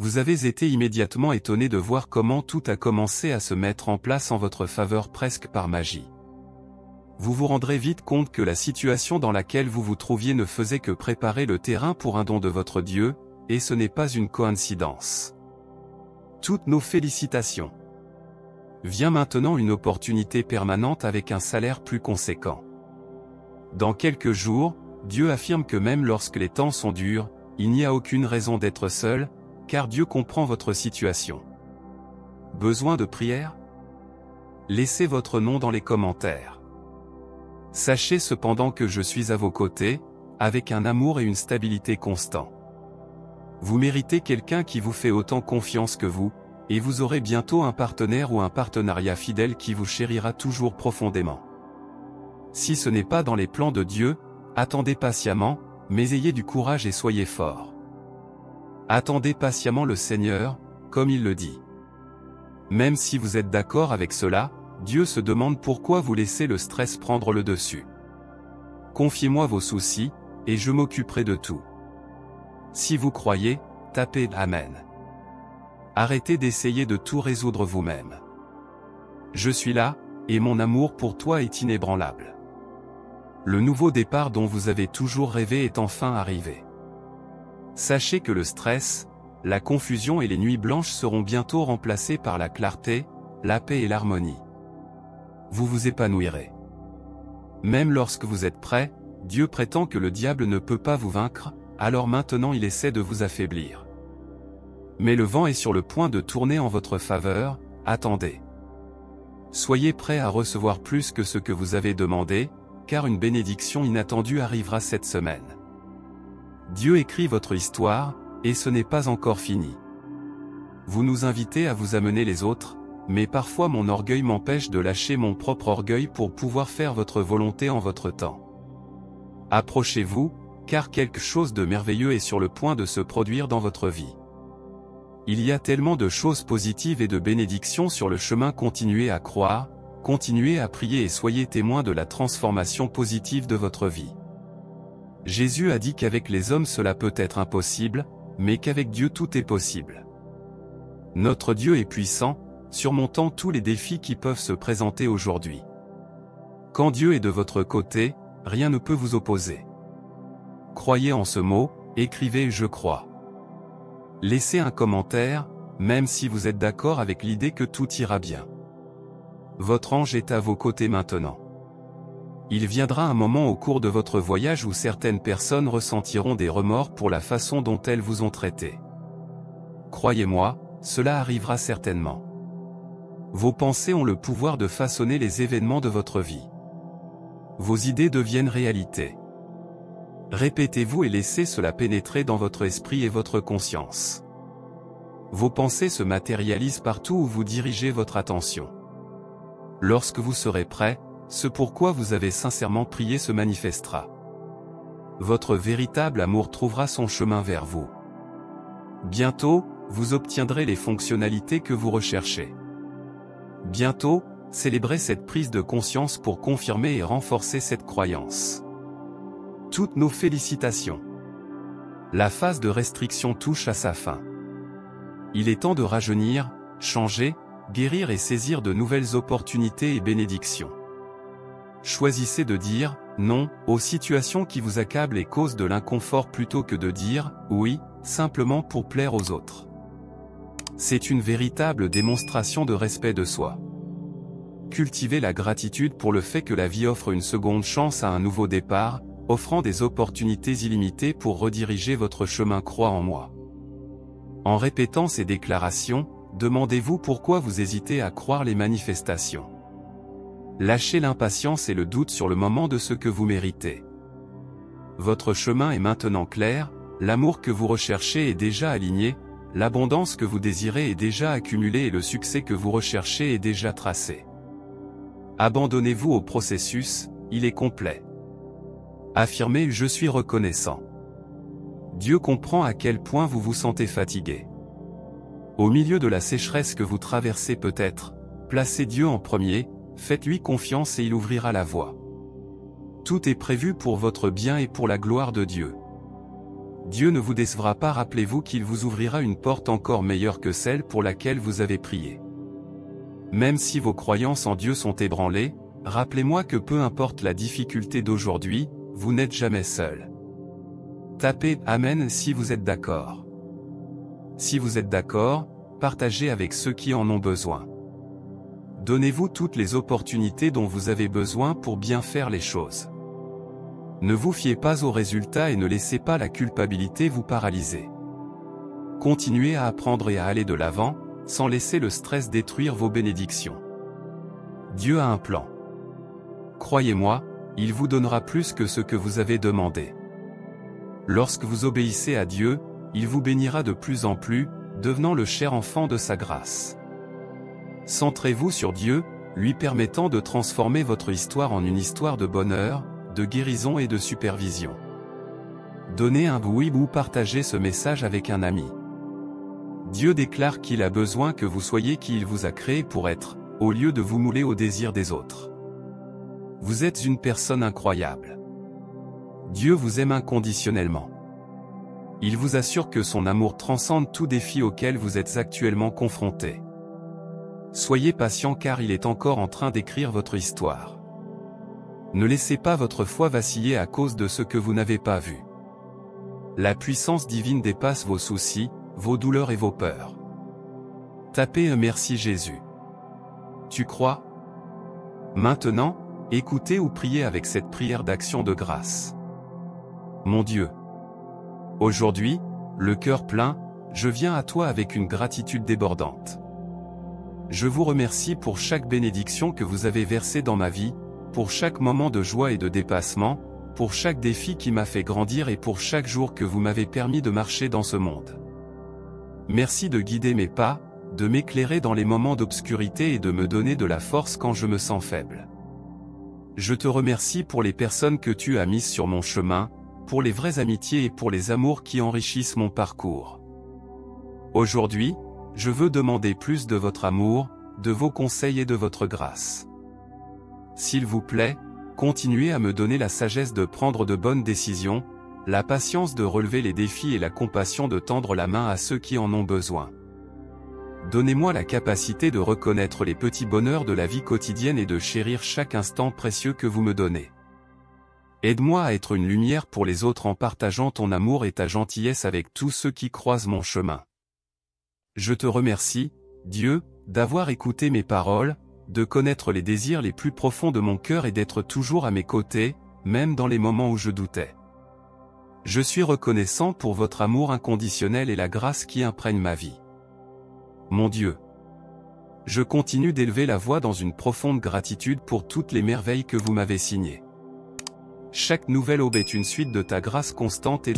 Vous avez été immédiatement étonné de voir comment tout a commencé à se mettre en place en votre faveur presque par magie. Vous vous rendrez vite compte que la situation dans laquelle vous vous trouviez ne faisait que préparer le terrain pour un don de votre Dieu, et ce n'est pas une coïncidence. Toutes nos félicitations. Vient maintenant une opportunité permanente avec un salaire plus conséquent. Dans quelques jours, Dieu affirme que même lorsque les temps sont durs, il n'y a aucune raison d'être seul, car Dieu comprend votre situation. Besoin de prière? Laissez votre nom dans les commentaires. Sachez cependant que je suis à vos côtés, avec un amour et une stabilité constants. Vous méritez quelqu'un qui vous fait autant confiance que vous, et vous aurez bientôt un partenaire ou un partenariat fidèle qui vous chérira toujours profondément. Si ce n'est pas dans les plans de Dieu, attendez patiemment, mais ayez du courage et soyez forts. Attendez patiemment le Seigneur, comme il le dit. Même si vous êtes d'accord avec cela, Dieu se demande pourquoi vous laissez le stress prendre le dessus. Confiez-moi vos soucis, et je m'occuperai de tout. Si vous croyez, tapez Amen. Arrêtez d'essayer de tout résoudre vous-même. Je suis là, et mon amour pour toi est inébranlable. Le nouveau départ dont vous avez toujours rêvé est enfin arrivé. Sachez que le stress, la confusion et les nuits blanches seront bientôt remplacés par la clarté, la paix et l'harmonie. Vous vous épanouirez. Même lorsque vous êtes prêt, Dieu prétend que le diable ne peut pas vous vaincre, alors maintenant il essaie de vous affaiblir. Mais le vent est sur le point de tourner en votre faveur, attendez. Soyez prêts à recevoir plus que ce que vous avez demandé, car une bénédiction inattendue arrivera cette semaine. Dieu écrit votre histoire, et ce n'est pas encore fini. Vous nous invitez à vous amener les autres, mais parfois mon orgueil m'empêche de lâcher mon propre orgueil pour pouvoir faire votre volonté en votre temps. Approchez-vous, car quelque chose de merveilleux est sur le point de se produire dans votre vie. Il y a tellement de choses positives et de bénédictions sur le chemin. Continuez à croire, continuez à prier et soyez témoins de la transformation positive de votre vie. Jésus a dit qu'avec les hommes cela peut être impossible, mais qu'avec Dieu tout est possible. Notre Dieu est puissant, surmontant tous les défis qui peuvent se présenter aujourd'hui. Quand Dieu est de votre côté, rien ne peut vous opposer. Croyez en ce mot, écrivez « Je crois ». Laissez un commentaire, même si vous êtes d'accord avec l'idée que tout ira bien. Votre ange est à vos côtés maintenant. Il viendra un moment au cours de votre voyage où certaines personnes ressentiront des remords pour la façon dont elles vous ont traité. Croyez-moi, cela arrivera certainement. Vos pensées ont le pouvoir de façonner les événements de votre vie. Vos idées deviennent réalité. Répétez-vous et laissez cela pénétrer dans votre esprit et votre conscience. Vos pensées se matérialisent partout où vous dirigez votre attention. Lorsque vous serez prêt, ce pourquoi vous avez sincèrement prié se manifestera. Votre véritable amour trouvera son chemin vers vous. Bientôt, vous obtiendrez les fonctionnalités que vous recherchez. Bientôt, célébrez cette prise de conscience pour confirmer et renforcer cette croyance. Toutes nos félicitations. La phase de restriction touche à sa fin. Il est temps de rajeunir, changer, guérir et saisir de nouvelles opportunités et bénédictions. Choisissez de dire « non » aux situations qui vous accablent et causent de l'inconfort plutôt que de dire « oui » simplement pour plaire aux autres. C'est une véritable démonstration de respect de soi. Cultivez la gratitude pour le fait que la vie offre une seconde chance à un nouveau départ, offrant des opportunités illimitées pour rediriger votre chemin. Crois en moi. En répétant ces déclarations, demandez-vous pourquoi vous hésitez à croire les manifestations. Lâchez l'impatience et le doute sur le moment de ce que vous méritez. Votre chemin est maintenant clair, l'amour que vous recherchez est déjà aligné, l'abondance que vous désirez est déjà accumulée et le succès que vous recherchez est déjà tracé. Abandonnez-vous au processus, il est complet. Affirmez « Je suis reconnaissant ». Dieu comprend à quel point vous vous sentez fatigué. Au milieu de la sécheresse que vous traversez peut-être, placez Dieu en premier, faites-lui confiance et il ouvrira la voie. Tout est prévu pour votre bien et pour la gloire de Dieu. Dieu ne vous décevra pas, rappelez-vous qu'il vous ouvrira une porte encore meilleure que celle pour laquelle vous avez prié. Même si vos croyances en Dieu sont ébranlées, rappelez-moi que peu importe la difficulté d'aujourd'hui, vous n'êtes jamais seul. Tapez « Amen » si vous êtes d'accord. Si vous êtes d'accord, partagez avec ceux qui en ont besoin. Donnez-vous toutes les opportunités dont vous avez besoin pour bien faire les choses. Ne vous fiez pas aux résultats et ne laissez pas la culpabilité vous paralyser. Continuez à apprendre et à aller de l'avant, sans laisser le stress détruire vos bénédictions. Dieu a un plan. Croyez-moi, il vous donnera plus que ce que vous avez demandé. Lorsque vous obéissez à Dieu, il vous bénira de plus en plus, devenant le cher enfant de sa grâce. Centrez-vous sur Dieu, lui permettant de transformer votre histoire en une histoire de bonheur, de guérison et de supervision. Donnez un oui ou partagez ce message avec un ami. Dieu déclare qu'il a besoin que vous soyez qui il vous a créé pour être, au lieu de vous mouler au désir des autres. Vous êtes une personne incroyable. Dieu vous aime inconditionnellement. Il vous assure que son amour transcende tout défi auquel vous êtes actuellement confronté. Soyez patient car il est encore en train d'écrire votre histoire. Ne laissez pas votre foi vaciller à cause de ce que vous n'avez pas vu. La puissance divine dépasse vos soucis, vos douleurs et vos peurs. Tapez un merci Jésus. Tu crois? Maintenant, écoutez ou priez avec cette prière d'action de grâce. Mon Dieu. Aujourd'hui, le cœur plein, je viens à toi avec une gratitude débordante. Je vous remercie pour chaque bénédiction que vous avez versée dans ma vie, pour chaque moment de joie et de dépassement, pour chaque défi qui m'a fait grandir et pour chaque jour que vous m'avez permis de marcher dans ce monde. Merci de guider mes pas, de m'éclairer dans les moments d'obscurité et de me donner de la force quand je me sens faible. Je te remercie pour les personnes que tu as mises sur mon chemin, pour les vraies amitiés et pour les amours qui enrichissent mon parcours. Aujourd'hui, je veux demander plus de votre amour, de vos conseils et de votre grâce. S'il vous plaît, continuez à me donner la sagesse de prendre de bonnes décisions, la patience de relever les défis et la compassion de tendre la main à ceux qui en ont besoin. Donnez-moi la capacité de reconnaître les petits bonheurs de la vie quotidienne et de chérir chaque instant précieux que vous me donnez. Aide-moi à être une lumière pour les autres en partageant ton amour et ta gentillesse avec tous ceux qui croisent mon chemin. Je te remercie, Dieu, d'avoir écouté mes paroles, de connaître les désirs les plus profonds de mon cœur et d'être toujours à mes côtés, même dans les moments où je doutais. Je suis reconnaissant pour votre amour inconditionnel et la grâce qui imprègne ma vie. Mon Dieu. Je continue d'élever la voix dans une profonde gratitude pour toutes les merveilles que vous m'avez signées. Chaque nouvelle aube est une suite de ta grâce constante et